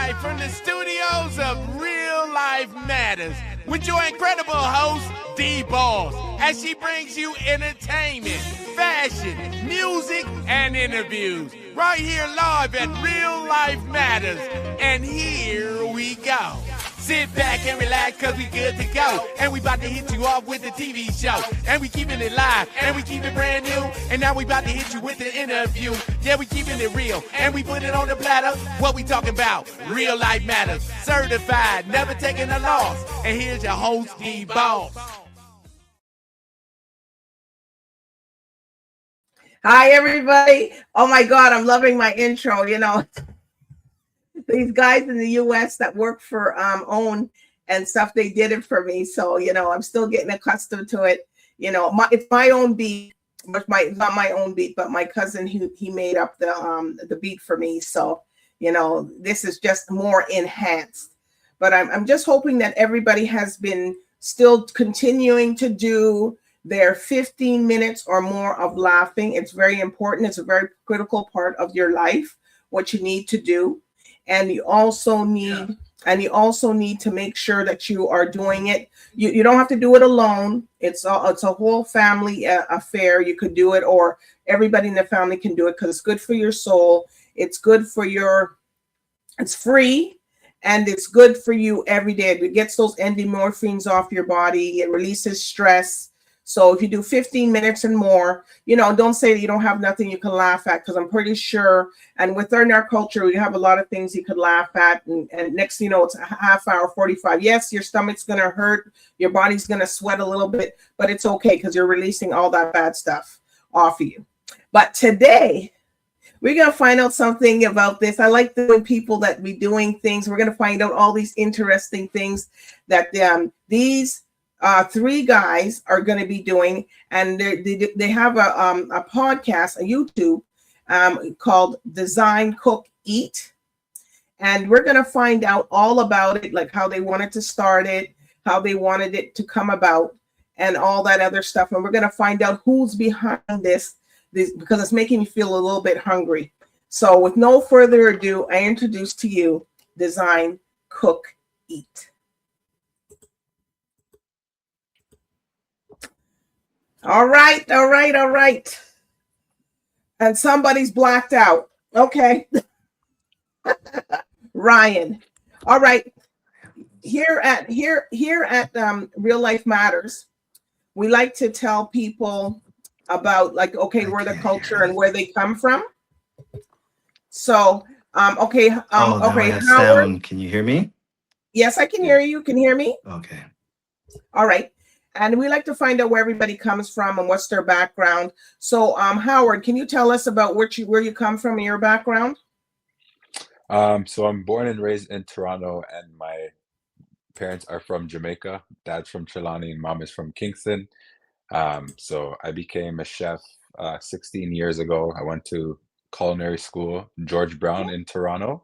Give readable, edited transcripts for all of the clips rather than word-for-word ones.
live from the studios of Real Life Matters with your incredible host, DBoss, as she brings you entertainment, fashion, music, and interviews right here live at Real Life Matters. And here we go. Sit back and relax, cause we good to go. And we about to hit you off with the TV show. And we keeping it live, and we keep it brand new. And now we about to hit you with the interview. Yeah, we keeping it real, and we put it on the platter. What we talking about? Real Life Matters. Certified, never taking a loss. And here's your host, DBoss. Hi, everybody. Oh, my God, I'm loving my intro, you know. These guys in the U.S. that work for OWN and stuff, they did it for me. So, you know, I'm still getting accustomed to it. You know, it's my own beat, but not my own beat, but my cousin, he made up the beat for me. So, you know, this is just more enhanced. But I'm just hoping that everybody has been still continuing to do their 15 minutes or more of laughing. It's very important. It's a very critical part of your life, what you need to do. And you also need to make sure that you are doing it. You don't have to do it alone. It's a whole family affair. You could do it, or everybody in the family can do it, because it's good for your soul. It's good for it's free, and it's good for you every day. It gets those endorphins off your body. It releases stress. So if you do 15 minutes and more, you know, don't say that you don't have nothing you can laugh at, because I'm pretty sure, and within our culture, we have a lot of things you could laugh at. And next thing you know, it's a half hour, 45. Yes, your stomach's going to hurt. Your body's going to sweat a little bit, but it's okay, because you're releasing all that bad stuff off of you. But today, we're going to find out something about this. I like doing people that be doing things. We're going to find out all these interesting things that these three guys are going to be doing, and they have a podcast, a YouTube called Design Cook Eat, and we're going to find out all about it, like how they wanted to start it, how they wanted it to come about, and all that other stuff. And we're going to find out who's behind this because it's making me feel a little bit hungry. So with no further ado, I introduce to you Design Cook Eat. All right. And somebody's blacked out. Okay. Ryan. All right. Here at Real Life Matters, we like to tell people about, like, okay, where the culture and where they come from. So, okay. Okay. Howard, sound. Can you hear me? Yes, I can hear you. Can you hear me? Okay. All right. And we like to find out where everybody comes from and what's their background. So, Howard, can you tell us about where you come from and your background? So I'm born and raised in Toronto, and my parents are from Jamaica. Dad's from Trelawney, and mom is from Kingston. So I became a chef 16 years ago. I went to culinary school, George Brown in Toronto.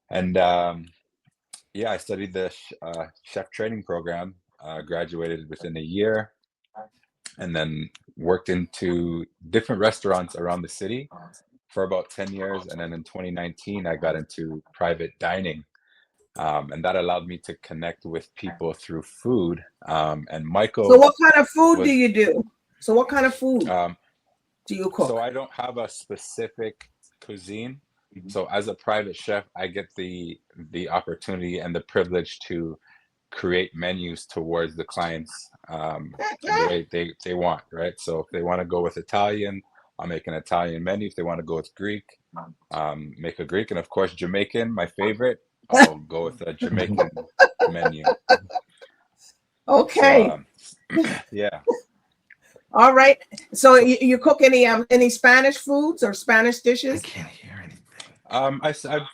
And yeah, I studied the chef training program. Graduated within a year, and then worked into different restaurants around the city for about 10 years. And then in 2019, I got into private dining, and that allowed me to connect with people through food. And Micheal. So what kind of food do you do? So what kind of food do you cook? So I don't have a specific cuisine. So as a private chef, I get the opportunity and the privilege to create menus towards the clients the way they want, right? So if they want to go with Italian, I'll make an Italian menu. If they want to go with Greek, make a Greek. And of course, Jamaican, my favorite, I'll go with a Jamaican menu. Okay. So, yeah. All right. So you cook any Spanish foods or Spanish dishes? I can't hear anything. I've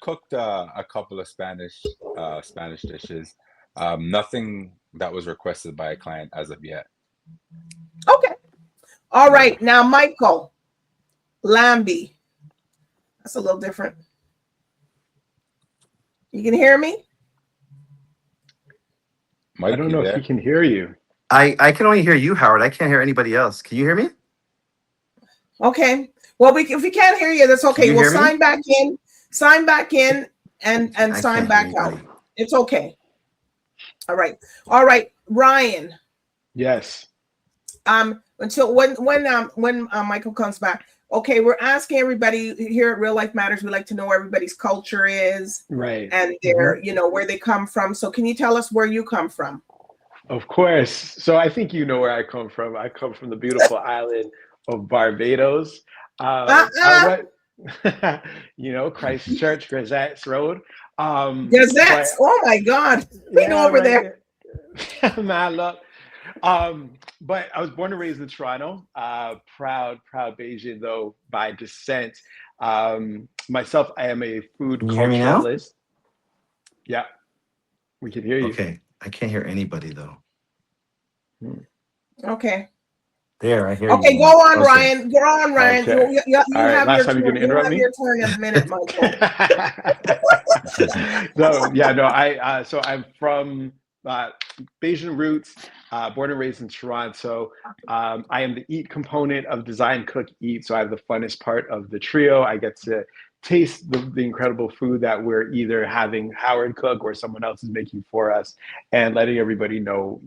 cooked a couple of Spanish dishes. Nothing that was requested by a client as of yet. Okay. All right. Now, Micheal Lambie. That's a little different. You can hear me? Mike, I don't know if he can hear you. I can only hear you, Howard. I can't hear anybody else. Can you hear me? Okay. Well, if we can't hear you, that's okay. We'll sign back in and I sign can't back hear out. anybody. It's okay. All right, Ryan. Yes. Until when Micheal comes back. Okay, we're asking everybody here at Real Life Matters. We like to know where everybody's culture is, Right. and their, where they come from. So, can you tell us where you come from? Of course. So I think you know where I come from. I come from the beautiful island of Barbados. I went, Christchurch, Gazettes Road. Gazettes. But Oh my God, we know over there. Mad luck. But I was born and raised in Toronto. Proud Bayesian though by descent. Myself, I am a food Can you hear me now? culturalist. Yeah, we can hear you. Okay, I can't hear anybody though. Okay. There, I hear Okay, you. go on, Okay. Ryan. Go on, Ryan. Okay. You All right, have last your time you're turn. gonna You interrupt have me? your turn in a minute, Micheal. So I'm from Bayesian roots, born and raised in Toronto. I am the eat component of Design Cook Eat, so I have the funnest part of the trio. I get to taste the incredible food that we're either having Howard cook or someone else is making for us, and letting everybody know,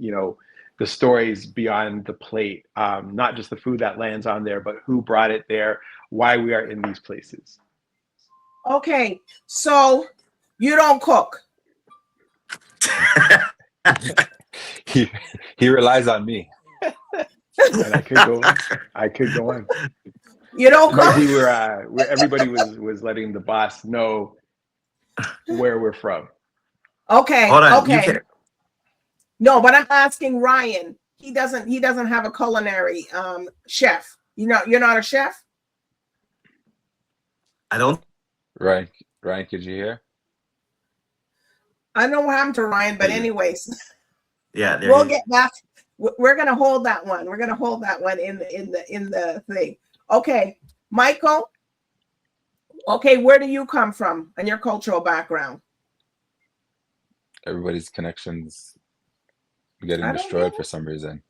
the stories beyond the plate, not just the food that lands on there, but who brought it there, why we are in these places. Okay, so you don't cook. He relies on me. And I could go on. You don't cook. Maybe where everybody was letting the boss know where we're from. Okay. Hold on. Okay. No, but I'm asking Ryan. He doesn't have a culinary chef. You're not a chef? I don't. Ryan, could you hear? I don't know what happened to Ryan, but anyways. Yeah, We'll get back. We're gonna hold that one. We're gonna hold that one in the thing. Okay, Micheal. Okay, where do you come from and your cultural background? Everybody's connections getting destroyed for some reason.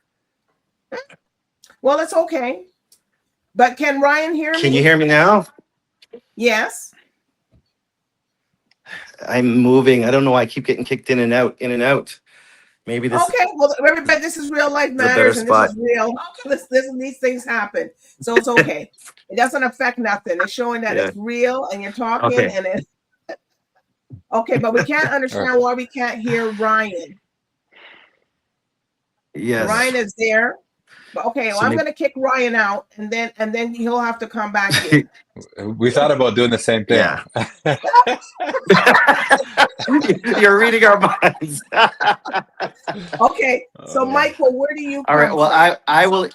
Well, it's okay. But can Ryan hear me? Can you hear me now? Yes. I'm moving. I don't know why I keep getting kicked in and out. Maybe this. Okay. Well, everybody, this is Real Life Matters, and this is real. These things happen, so it's okay. It doesn't affect nothing. It's showing that it's real, and you're talking, and it's okay. But we can't understand why we can't hear Ryan. Yes. Ryan is there. But okay, well, I'm going to kick Ryan out, and then he'll have to come back in. We thought about doing the same thing. Yeah. You're reading our minds. Okay, so Micheal, where do you come All right, well, from? I will.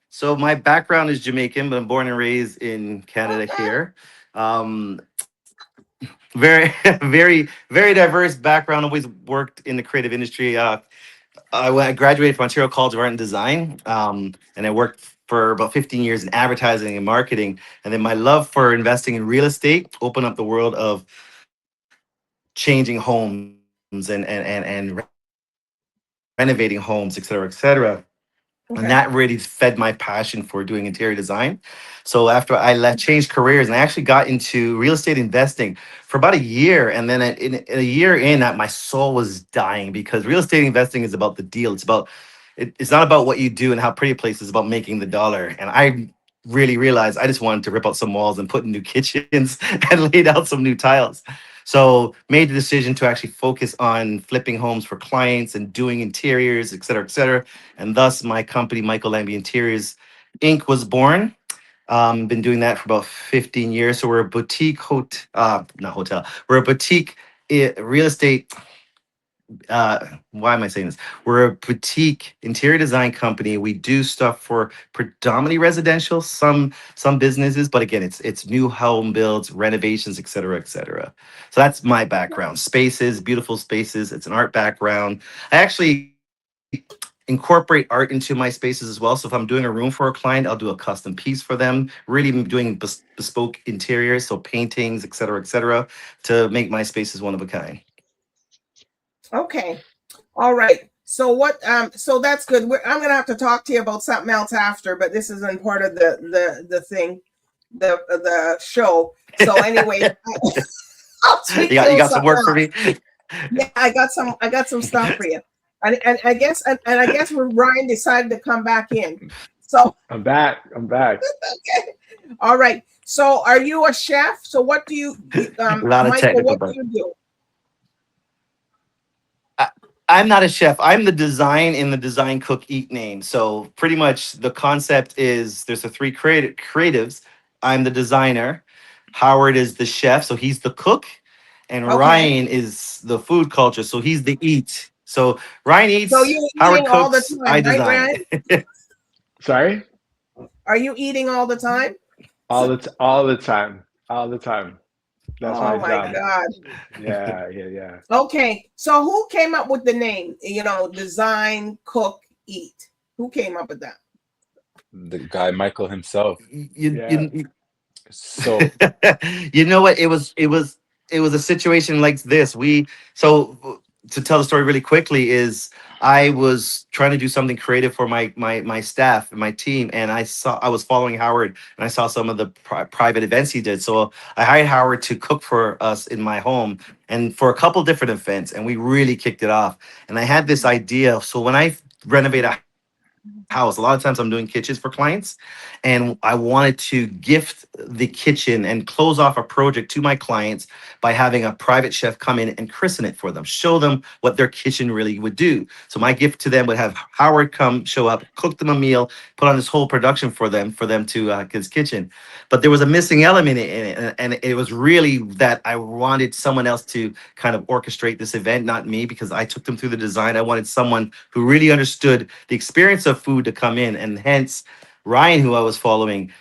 So my background is Jamaican, but I'm born and raised in Canada here. Very, very, very diverse background. Always worked in the creative industry. I graduated from Ontario College of Art and Design, and I worked for about 15 years in advertising and marketing. And then my love for investing in real estate opened up the world of changing homes and renovating homes, et cetera, et cetera. Okay. And that really fed my passion for doing interior design. So after I changed careers, and I actually got into real estate investing for about a year. And then in a year in that, my soul was dying, because real estate investing is about the deal. It's not about what you do and how pretty a place is, about making the dollar. And I really realized I just wanted to rip out some walls and put in new kitchens and laid out some new tiles. So made the decision to actually focus on flipping homes for clients and doing interiors, et cetera, et cetera. And thus my company, Micheal Lambie Interiors, Inc. was born. Been doing that for about 15 years. So we're a boutique We're a boutique real estate. Why am I saying this? We're a boutique interior design company. We do stuff for predominantly residential, some businesses, but again, it's new home builds, renovations, et cetera, et cetera. So that's my background. Spaces, beautiful spaces. It's an art background. I actually incorporate art into my spaces as well. So if I'm doing a room for a client, I'll do a custom piece for them, really doing bespoke interiors, so paintings, et cetera, to make my spaces one of a kind. Okay. All right. So what so that's good. I'm gonna have to talk to you about something else after, but this isn't part of the thing, the show. So anyway, Sweet You got some work for me? Yeah, I got some stuff for you. And I guess when Ryan decided to come back in. So I'm back. okay. All right. So are you a chef? So what do you A lot of Micheal, technical, what do you do? I'm not a chef. I'm the design in the Design Cook Eat name. So pretty much the concept is there's the three creatives. I'm the designer. Howard is the chef, so he's the cook, and Okay. Ryan is the food culture, so he's the eat. So Ryan eats, So you're Howard eating all the cooks, time, I right, design. Ryan? Sorry? Are you eating all the time? All the time. That's Oh my my job. God. Yeah. Okay. So who came up with the name? Design, Cook, Eat. Who came up with that? The guy Micheal himself. So You know what? It was a situation like this. To tell the story really quickly is I was trying to do something creative for my staff and my team, and I was following Howard, and I saw some of the private events he did. So I hired Howard to cook for us in my home and for a couple different events, and we really kicked it off. And I had this idea. So when I renovate a house, a lot of times I'm doing kitchens for clients, and I wanted to gift the kitchen and close off a project to my clients by having a private chef come in and christen it for them, show them what their kitchen really would do. So my gift to them would have Howard come, show up, cook them a meal, put on this whole production for them to his kitchen. But there was a missing element in it, and it was really that I wanted someone else to kind of orchestrate this event, not me, because I took them through the design. I wanted someone who really understood the experience of food to come in, and hence Ryan, who I was following,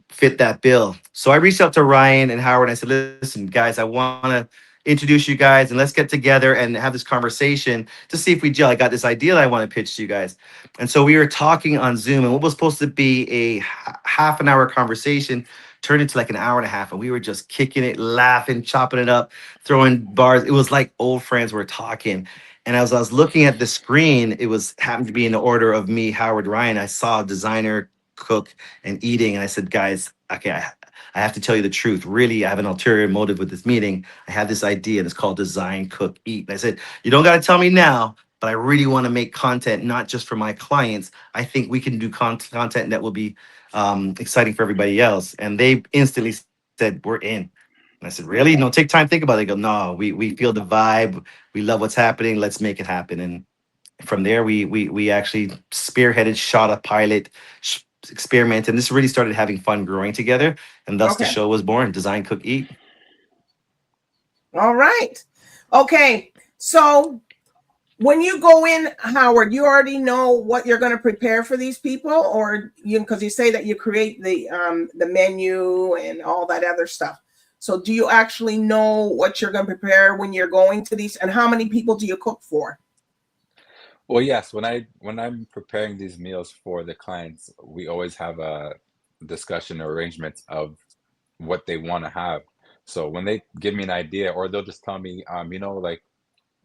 fit that bill. So I reached out to Ryan and Howard, and I said, listen, guys, I want to introduce you guys, and let's get together and have this conversation to see if we gel. I got this idea that I want to pitch to you guys. And so we were talking on Zoom, and what was supposed to be a half an hour conversation turned into like an hour and a half, and we were just kicking it, laughing, chopping it up, throwing bars. It was like old friends were talking. And as I was looking at the screen, it was happened to be in the order of me, Howard, Ryan. I saw designer, cook, and eating, and I said, guys, okay, I have to tell you the truth. Really, I have an ulterior motive with this meeting. I have this idea, and it's called Design Cook Eat. And I said, you don't got to tell me now, but I really want to make content, not just for my clients. I think we can do content that will be exciting for everybody else. And they instantly said, we're in. And I said, really? No, take time, think about it. They go, no, we feel the vibe. We love what's happening. Let's make it happen. And from there, we actually spearheaded, shot a pilot, experiment, and this really started having fun growing together. And thus the show was born, Design Cook Eat. All right. Okay. So when you go in, Howard, you already know what you're going to prepare for these people, or because you say that you create the menu and all that other stuff. So do you actually know what you're going to prepare when you're going to these, and how many people do you cook for? Well, yes, when I'm preparing these meals for the clients, we always have a discussion or arrangements of what they want to have. So when they give me an idea, or they'll just tell me, like,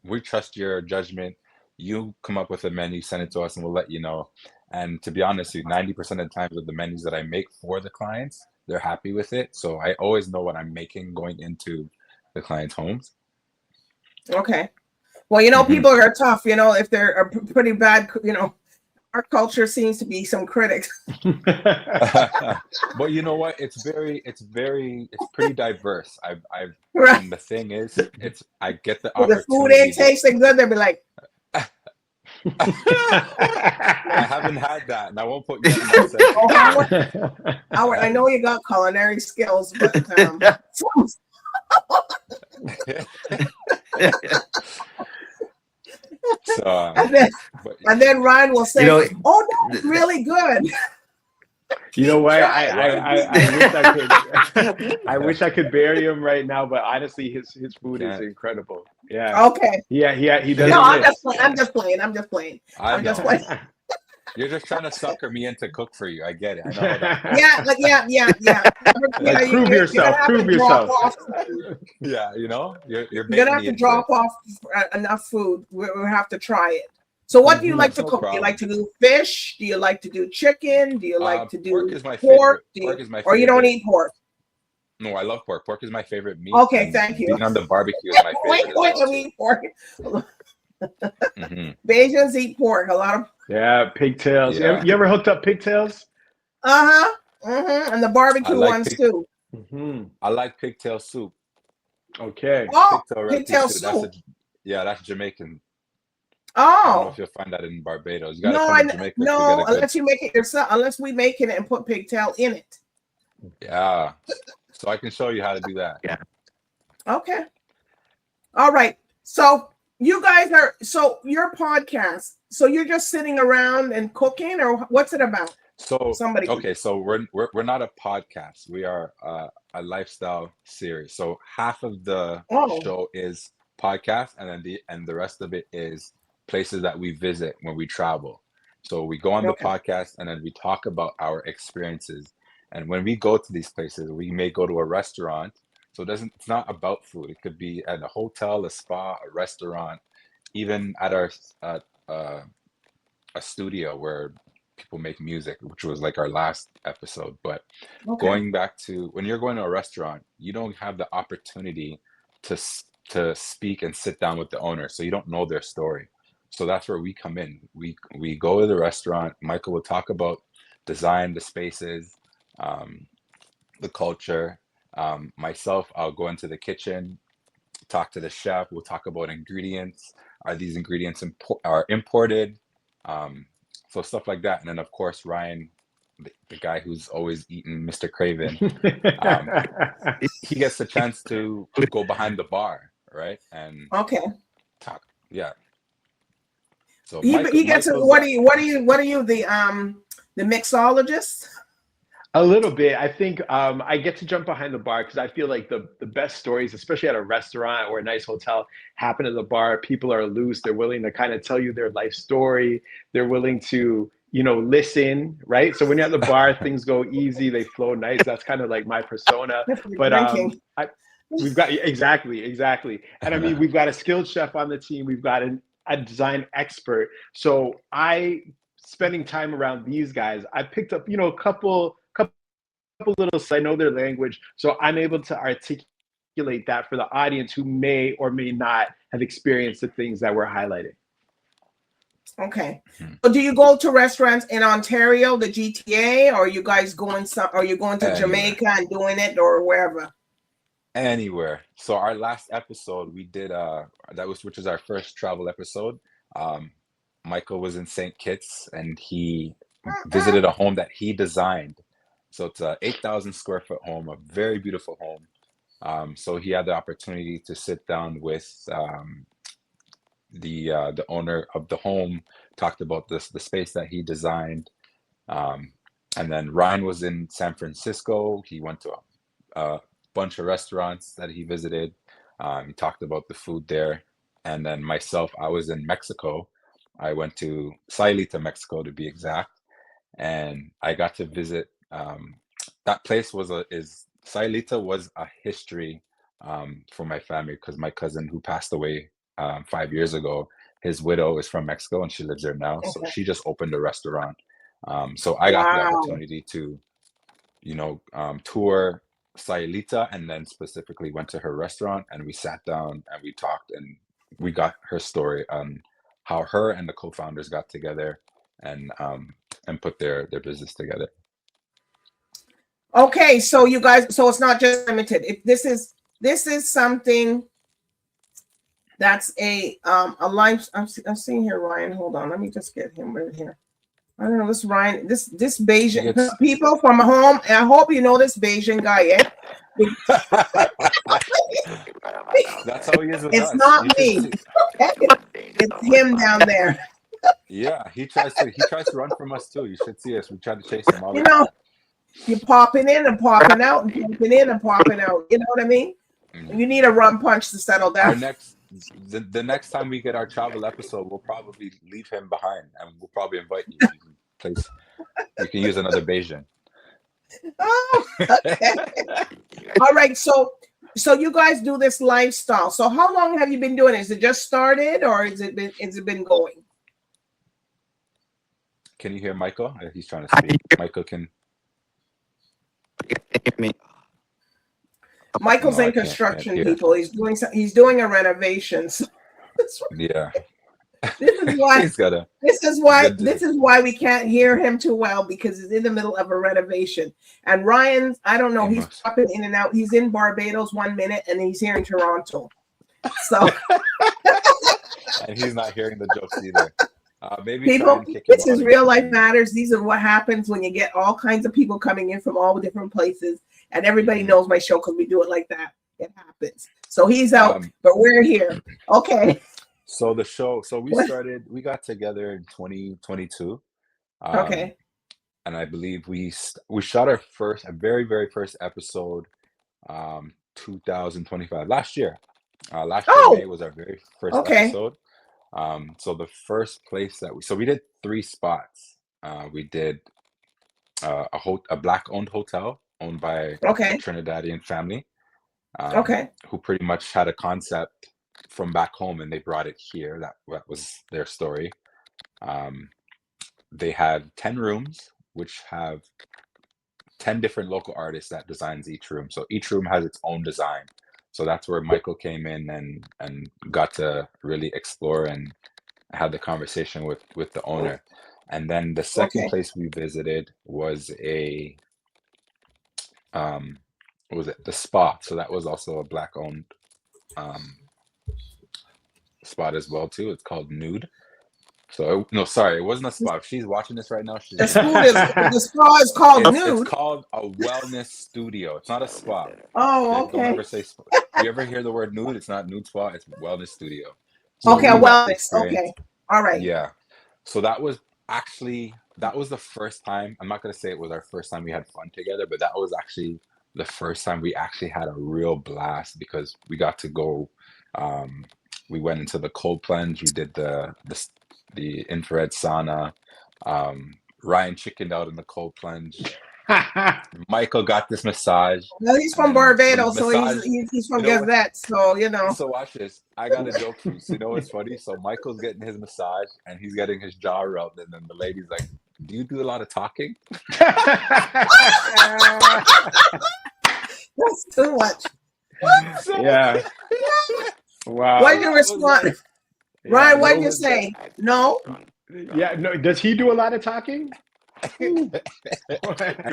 we trust your judgment. You come up with a menu, send it to us, and we'll let you know. And to be honest with you, 90% of the times with the menus that I make for the clients, they're happy with it. So I always know what I'm making going into the clients' homes. Okay. Well, people are tough, if they're pretty bad, our culture seems to be some critics. But you know what? It's pretty diverse. Right. And the thing is, I get the Well, opportunity. the food ain't tasting good, they'll be like, I haven't had that, and I won't put you in that Howard, I know you got culinary skills, but so, and then Ryan will say, "Oh, that's really good." You know what? I wish I could bury him right now, but honestly, his food is incredible. Yeah. Okay. Yeah. He does. No, I'm just playing. You're just trying to sucker me in to cook for you. I get it. I know that. Yeah. Like, prove yourself. Yeah, you're gonna have to drop off enough food. We'll have to try it. So what do you like to cook? Do you like to do fish? Do you like to do chicken? Do you like to do pork? Is my pork? favorite. Pork is my favorite. Or you don't eat pork? No, I love pork. Pork is my favorite meat. Okay, And thank you. being on the barbecue is my Wait, favorite as well I too. mean pork. Hmm. Bajans eat pork. A lot of. Yeah, pigtails. Yeah, You ever hooked up pigtails? And the I barbecue like ones too. I like pigtail soup. Okay. Oh, Pigtail red pea pigtail soup. soup. That's Jamaican. I don't know Oh. if you'll find that in Barbados. You got to No, come to Jamaica to get no, a good. unless you make it yourself, unless we make it and put pigtail in it. Yeah. So I can show you how to do that. Yeah. Okay. All right. So you guys so your podcast, so you're just sitting around and cooking, or what's it about? So Somebody. okay, so we're not a podcast. We are a lifestyle series. So half of the show is podcast, and then the rest of it is places that we visit when we travel. So we go on the podcast, and then we talk about our experiences. And when we go to these places, we may go to a restaurant. So it's not about food. It could be at a hotel, a spa, a restaurant, even at a studio where people make music, which was like our last episode. But going back to when you're going to a restaurant, you don't have the opportunity to speak and sit down with the owner, so you don't know their story. So that's where we come in. We go to the restaurant. Micheal will talk about design, the spaces, the culture. Myself, I'll go into the kitchen, talk to the chef. We'll talk about ingredients. Are these ingredients are imported? So stuff like that. And then of course, Ryan, the guy who's always eating Mr. Craven, he gets the chance to go behind the bar, right? And talk. Yeah. So he gets to, what are you the mixologist? A little bit. I think I get to jump behind the bar because I feel like the best stories, especially at a restaurant or a nice hotel, happen at the bar. People are loose. They're willing to kind of tell you their life story. They're willing to, listen, right? So when you're at the bar, things go easy. They flow nice. That's kind of like my persona. But we've got exactly. And I mean, we've got a skilled chef on the team. We've got a design expert. So spending time around these guys, I picked up, a couple little, I know their language, so I'm able to articulate that for the audience who may or may not have experienced the things that we're highlighting. Okay. So do you go to restaurants in Ontario, the GTA, or are you guys going to Jamaica and doing it, or wherever? Anywhere. So our last episode we did which is our first travel episode. Micheal was in St. Kitts and he visited a home that he designed. So it's a 8,000 square foot home, a very beautiful home. So he had the opportunity to sit down with the owner of the home, talked about the space that he designed. And then Ryan was in San Francisco. He went to a bunch of restaurants that he visited. He talked about the food there. And then myself, I was in Mexico. I went to Sayulita, Mexico to be exact. And I got to visit that place. Sayulita was a history for my family, because my cousin who passed away 5 years ago, his widow is from Mexico and she lives there now. So she just opened a restaurant. So I got the opportunity to, tour Sayulita, and then specifically went to her restaurant and we sat down and we talked and we got her story on how her and the co-founders got together and put their business together. Okay, so you guys, so it's not just limited. This is something that's a life. I'm seeing here, Ryan. Hold on, let me just get him right here. I don't know this Ryan. This Bayesian people from home. And I hope you know this Bayesian guy. Eh? That's how he is with it's us. Not me. It's him down there. Yeah, he tries to run from us too. You should see us. We tried to chase him all. You're popping in and popping out and popping in and popping out. You know what I mean? Mm-hmm. You need a rum punch to settle down. The next time we get our travel episode, we'll probably leave him behind and we'll probably invite you. You can use another Bayesian. Oh, okay. All right. So you guys do this lifestyle. So how long have you been doing it? Is it just started or has it been going? Can you hear Micheal? He's trying to speak. Micheal can. Hear me. Michael's No, I in can't construction, hear. people. He's doing a renovation. So Yeah. this is why He's got a this is why we can't hear him too well, because he's in the middle of a renovation. And Ryan's, I don't know, he's popping in and out. He's in Barbados 1 minute and he's here in Toronto. So and he's not hearing the jokes either. Maybe people, this is Real Life Matters. These are what happens when you get all kinds of people coming in from all different places, and everybody knows my show because we do it like that. It happens. So he's out, but we're here. Okay. So the show, we got together in 2022. Okay. And I believe we shot our very, very first episode, 2025, last year. Last year May was our very first episode. So the first place that we did 3 spots. We did a Black-owned hotel owned by a Trinidadian family. Who pretty much had a concept from back home and they brought it here. That was their story. They had 10 rooms, which have 10 different local artists that designs each room. So each room has its own design. So that's where Micheal came in and got to really explore and had the conversation with the owner. And then the second place we visited was the Spa. So that was also a Black-owned spot as well too. It's called Nude. So no, sorry, it wasn't a spa. If she's watching this right now, the spa is called Nude. It's called a wellness studio. It's not a spa. Oh, okay. Don't ever say spa. You ever hear the word nude? It's not nude spa. It's wellness studio. So wellness. Okay, all right. Yeah. So that was the first time. I'm not gonna say it was our first time we had fun together, but that was actually the first time we actually had a real blast because we got to go. We went into the cold plunge. We did the infrared sauna. Ryan chickened out in the cold plunge. Micheal got this massage. Well, he's from Barbados, so he's from Gazette. So So watch this. I got a joke for you. So you know what's funny? So Michael's getting his massage and he's getting his jaw rubbed, and then the lady's like, "Do you do a lot of talking?" That's too much. Yeah. Wow. What did you respond? Ryan, what did you say? No? Yeah, no. Does he do a lot of talking? And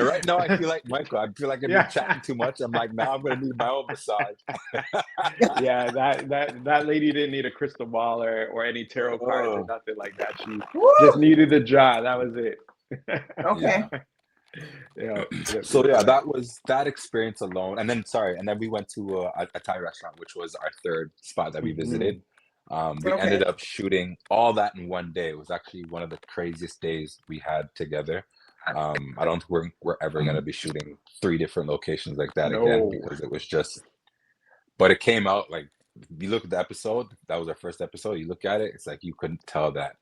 right now I feel like Micheal. I feel like I've been chatting too much. I'm like, now I'm gonna need my own massage. Yeah, that lady didn't need a crystal ball or any tarot cards or nothing like that. She just needed the jaw. That was it. Okay. Yeah. So yeah, that experience alone, and then we went to a Thai restaurant, which was our third spot that we visited. We ended up shooting all that in one day. It was actually one of the craziest days we had together. I don't think we're ever going to be shooting 3 different locations like that again, because it was just, but it came out like, you look at the episode, that was our first episode, you look at it, it's like you couldn't tell that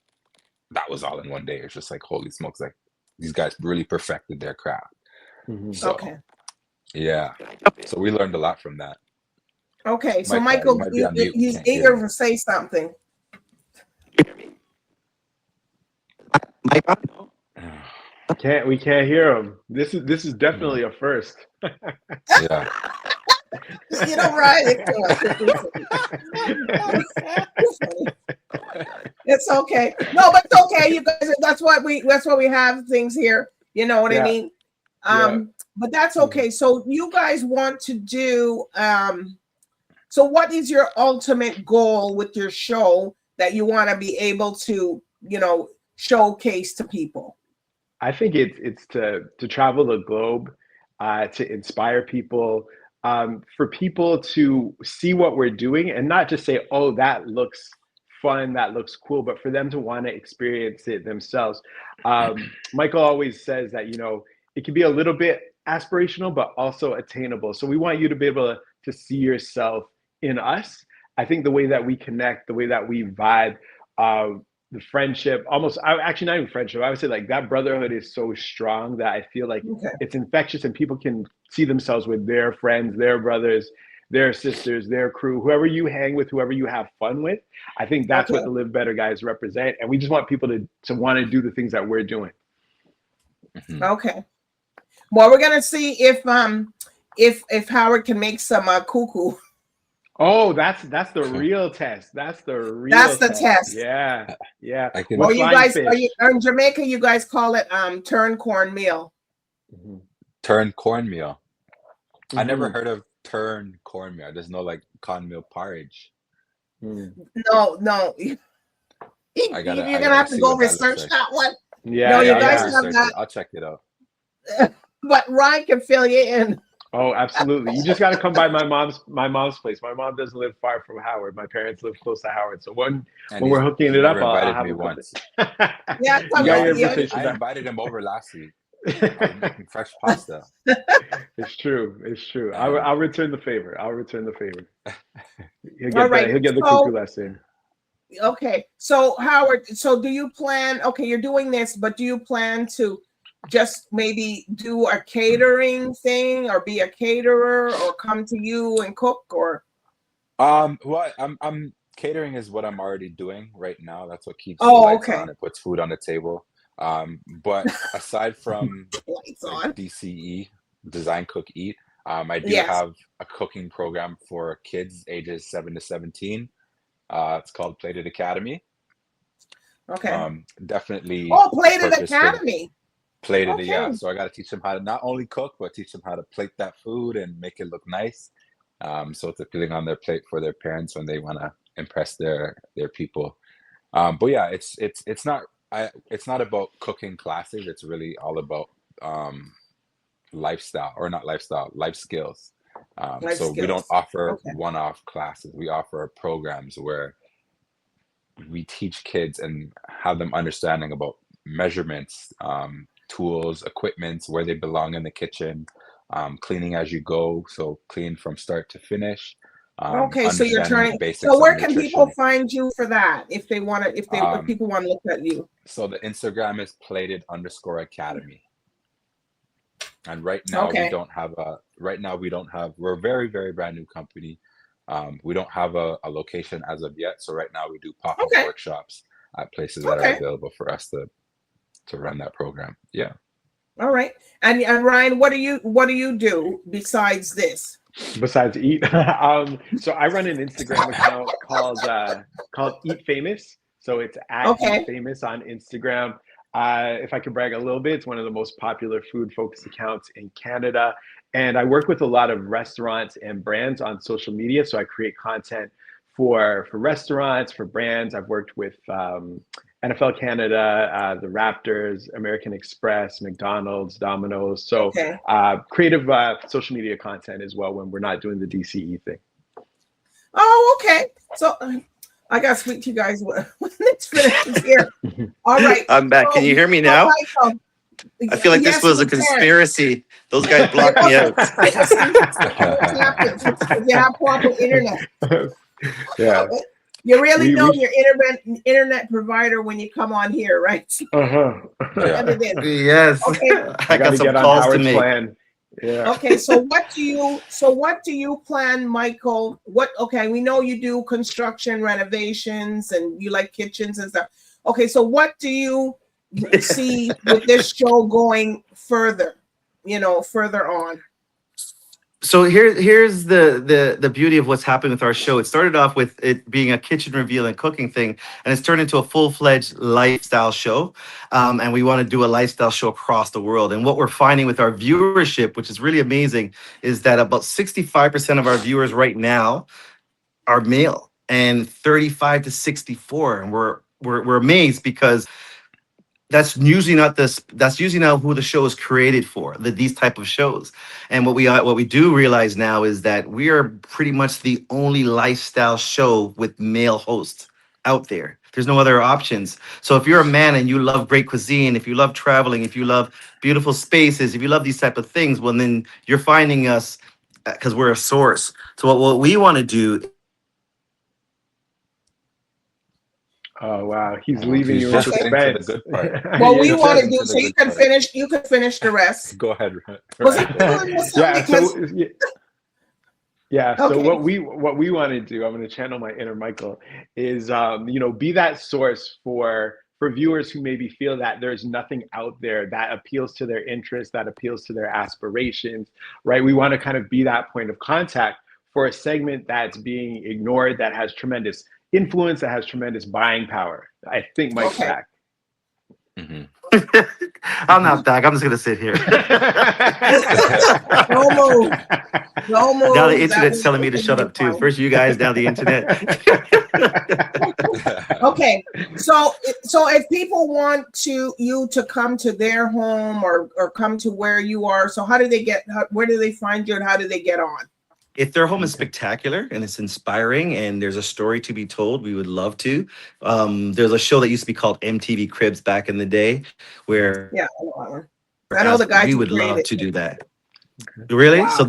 was all in one day. It's just like, holy smokes, like these guys really perfected their craft. So, yeah, so we learned a lot from that. Okay, so Micheal, he's eager to say something. We can't hear him. This is definitely a first. Yeah. You know, Ryan. It's okay. No, but it's okay. You guys, that's why we have things here. You know what I mean? But that's okay. So you guys want to do so what is your ultimate goal with your show that you want to be able to, showcase to people? I think it's to travel the globe, to inspire people, for people to see what we're doing and not just say, oh, that looks fun, that looks cool, but for them to want to experience it themselves. Micheal always says that, it can be a little bit aspirational, but also attainable. So we want you to be able to see yourself in us. I think the way that we connect, the way that we vibe, the friendship, actually not even friendship, I would say like that brotherhood is so strong that I feel like it's infectious and people can see themselves with their friends, their brothers, their sisters, their crew, whoever you hang with, whoever you have fun with. I think that's what the Live Better guys represent. And we just want people to want to do the things that we're doing. Okay. Well, we're going to see if if Howard can make some cuckoo. Oh, that's the real test. That's the real That's the test. test. Yeah, yeah. I can. Or What you flying guys, fish? in Jamaica, you guys call it turn cornmeal. Mhm. Turn cornmeal. I never Mhm. heard of turn cornmeal. I just know like cornmeal porridge. Mhm. No, I you're gotta gonna have to see go what that looks research like. that one. Yeah, No, you I guys gotta have research that. it. I'll check it out. But Ryan can fill you in. Oh, absolutely. You just got to come by my mom's place. My mom doesn't live far from Howard. My parents live close to Howard. So when And we're hooking he it up, never I'll invited have me him come. once. Yeah, You come got on. your Yeah. invitation I back. invited him over last week. I was making fresh pasta. It's true. It's true. And I'll return the favor. I'll return the favor. All right. He'll get the So, cuckoo lesson. okay. So Howard, so do you plan, okay, you're doing this, but do you plan to just maybe do a catering thing or be a caterer or come to you and cook or? well, I'm catering is what I'm already doing right now. That's what keeps the Oh, lights okay. on. It puts food on the table. But aside from Lights like on. DCE, Design Cook Eat, I do Yes. have a cooking program for kids ages 7 to 17. It's called Plated Academy. Okay. Definitely Oh, Plated purpose-built. Academy. Plated, Okay. yeah. So I got to teach them how to not only cook, but teach them how to plate that food and make it look nice. So it's appealing on their plate for their parents when they want to impress their people. But yeah, it's not about cooking classes. It's really all about lifestyle, or not lifestyle, life skills. Life So we don't skills. offer Okay. one-off classes. We offer programs where we teach kids and have them understanding about measurements, tools, equipments, where they belong in the kitchen, cleaning as you go. So clean from start to finish. Okay, so you're Understanding the trying. basics So where of can people nutrition. find you for that? If they want to, if Um, people want to look at you. so the Instagram is plated_academy. And right now Okay. we're a very, very brand new company. We don't have a location as of yet. So right now we do pop-up Okay. workshops at places that are Okay. available for us to run that program. Yeah. All right. And Ryan, what do you do besides this? Besides eat, so I run an Instagram account called Eat Famous. So it's at Okay. Eat Famous on Instagram. If I could brag a little bit, it's one of the most popular food-focused accounts in Canada. And I work with a lot of restaurants and brands on social media. So I create content for restaurants, for brands. I've worked with NFL Canada, the Raptors, American Express, McDonald's, Domino's. So Okay. creative social media content as well when we're not doing the DCE thing. Oh, okay. So I got to speak to you guys when it's finished here. All right. I'm back. Can you hear me now? Michael, I feel like yes, this was a we can. conspiracy. Those guys blocked me out. If you have proper internet. Yeah. You really We- know we- your internet provider when you come on here, right? Uh-huh. Yeah. It is. Yes. Okay. I got to some get on calls to Howard's make. plan. Yeah. Okay, so what do you plan, Michael? Okay, we know you do construction renovations and you like kitchens and stuff. Okay, so what do you see with this show going further, further on? So here's the beauty of what's happened with our show. It started off with it being a kitchen reveal and cooking thing, and it's turned into a full-fledged lifestyle show. And we want to do a lifestyle show across the world. And what we're finding with our viewership, which is really amazing, is that about 65% of our viewers right now are male and 35 to 64. And we're amazed because that's usually not who the show is created for, these type of shows. And what we do realize now is that we are pretty much the only lifestyle show with male hosts out there. There's no other options. So if you're a man and you love great cuisine, if you love traveling, if you love beautiful spaces, if you love these type of things, well, then you're finding us because we're a source. So what we want to do. Oh wow, he's leaving He's you in just getting to the suspense. good part. Well, Yeah, we just want to getting do to the so you good can part. finish. You can finish the rest. Go ahead. Was it yeah. So yeah. So Okay. what we want to do, I'm going to channel my inner Michael, is be that source for for viewers who maybe feel that there's nothing out there that appeals to their interests, that appeals to their aspirations, right? We want to kind of be that point of contact for a segment that's being ignored, that has tremendous influence, that has tremendous buying power. I think Mike's back. Mm-hmm. I'm not back. I'm just gonna sit here. No move. No move. Now the internet's telling me to shut up too. First you guys, now the internet. Okay, so if people want you to come to their home or come to where you are, so how do they where do they find you and how do they get on? If their home is spectacular and it's inspiring and there's a story to be told, we would love to. There's a show that used to be called MTV Cribs back in the day, where I know the guys. We would love to do that. Really? Wow. So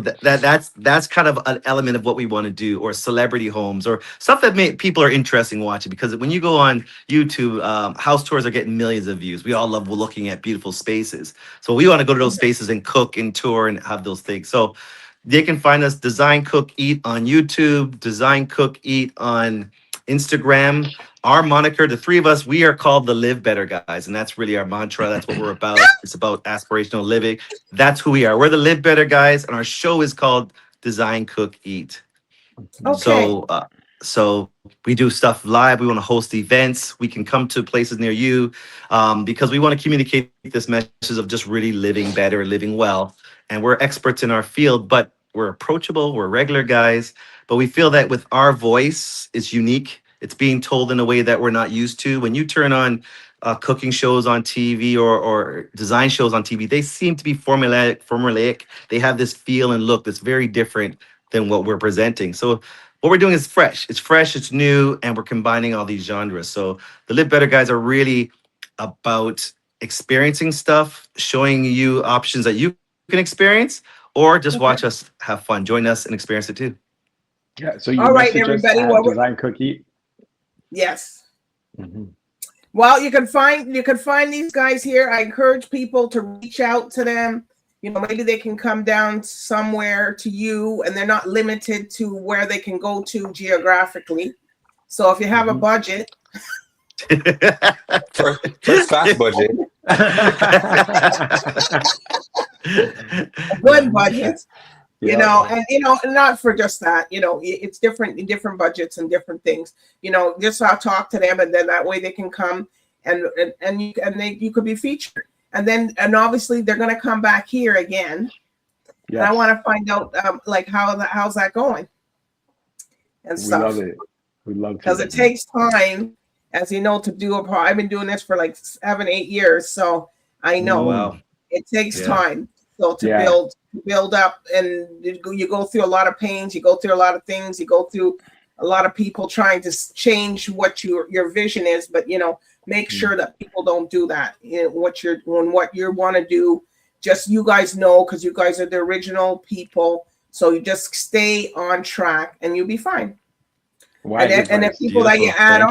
that's kind of an element of what we want to do, or celebrity homes, or stuff that people are interested in watching. Because when you go on YouTube, house tours are getting millions of views. We all love looking at beautiful spaces. So we want to go to those spaces and cook and tour and have those things. So they can find us Design Cook Eat on YouTube, Design Cook Eat on Instagram. Our moniker, the three of us, we are called the Live Better Guys. And that's really our mantra. That's what we're about. It's about aspirational living. That's who we are. We're the Live Better Guys. And our show is called Design Cook Eat. Okay. So we do stuff live. We want to host events. We can come to places near you because we want to communicate this message of just really living better, living well. And we're experts in our field, but we're approachable. We're regular guys. But we feel that with our voice, it's unique. It's being told in a way that we're not used to. When you turn on cooking shows on TV or design shows on TV, they seem to be formulaic. They have this feel and look that's very different than what we're presenting. So what we're doing is fresh. It's fresh, it's new, and we're combining all these genres. So the Live Better Guys are really about experiencing stuff, showing you options that you can experience, or just watch us have fun. Join us and experience it too. Yeah. So you all right, message us everybody. at Design Cook Eat. Yes. Mm-hmm. Well, you can find these guys here. I encourage people to reach out to them. You know, maybe they can come down somewhere to you, and they're not limited to where they can go to geographically. So if you have a budget, first fast budget. a good budget, you know, and not for just that, it's different budgets and different things, just I'll talk to them, and then that way they can come and you could be featured, and obviously they're going to come back here again. And I want to find out like how's that going and stuff. We love it. We love it because it takes time, as you know, to do I've been doing this for like 7-8 years, so I know. Wow. It takes time. So to build up, and you go through a lot of pains, you go through a lot of things, you go through a lot of people trying to change what your vision is, but make sure that people don't do that. What you want to do, just you guys know, because you guys are the original people. So you just stay on track and you'll be fine. And if people that you add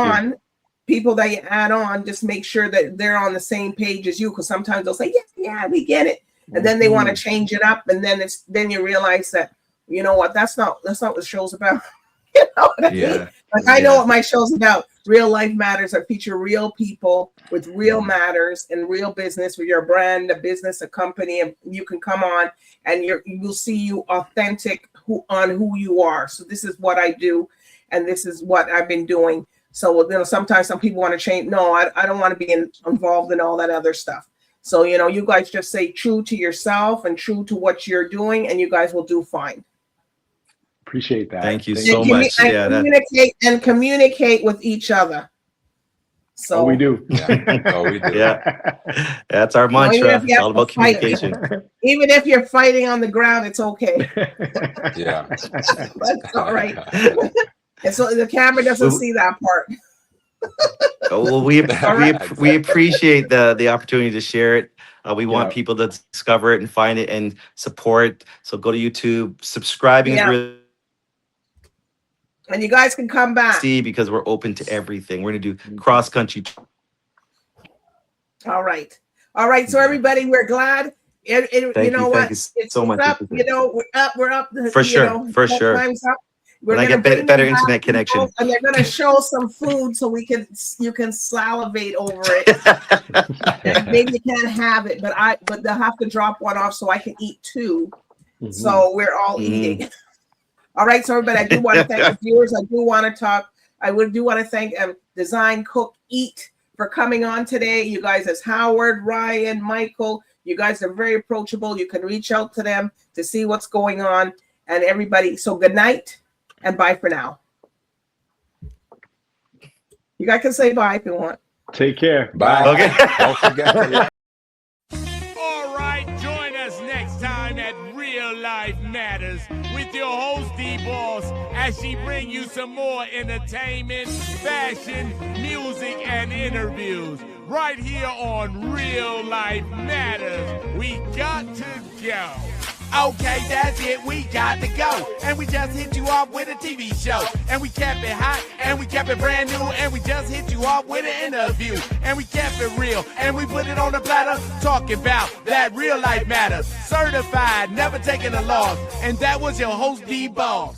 on, just make sure that they're on the same page as you, because sometimes they'll say, yeah, we get it. And then they want to change it up, and then you realize that, that's not what the show's about. You know what I mean? Like, I know what my show's about. Real Life Matters. I feature real people with real matters and real business, with your brand, a business, a company, and you can come on and you'll see you authentic on who you are. So this is what I do, and this is what I've been doing. So sometimes some people want to change. No, I don't want to be involved in all that other stuff. So, you guys just stay true to yourself and true to what you're doing, and you guys will do fine. Appreciate that. Thank you so much. Communicate with each other. So we do. Yeah. That's our mantra. It's all about communication. Even if you're fighting on the ground, it's okay. Yeah. That's all right. And so the camera doesn't see that part. Well, we appreciate the opportunity to share it. We want people to discover it and find it and support. So go to YouTube. Subscribing is really. And you guys can come back. Because we're open to everything. We're going to do cross country. All right. So everybody, we're glad. Thank you so much. Up, we're up. For sure. Time's up. when I gonna get bring better them internet back, connection. and they're gonna show some food so you can salivate over it. And maybe you can't have it, but they'll have to drop one off so I can eat two. So we're all eating. All right, so everybody, I do want to thank the viewers. I do want to thank Design Cook Eat for coming on today. You guys, as Howard, Ryan, Micheal, you guys are very approachable. You can reach out to them to see what's going on. And everybody, so good night and bye for now. You guys can say bye if you want. Take care. Bye. Okay. Don't forget to like. All right, join us next time at Real Life Matters with your host DBoss as she bring you some more entertainment, fashion, music, and interviews right here on Real Life Matters. We got to go. Okay, that's it, we got to go. And we just hit you off with a TV show. And we kept it hot, and we kept it brand new. And we just hit you off with an interview. And we kept it real, and we put it on the platter. Talking about that real life matters. Certified, never taking a loss. And that was your host, DBoss.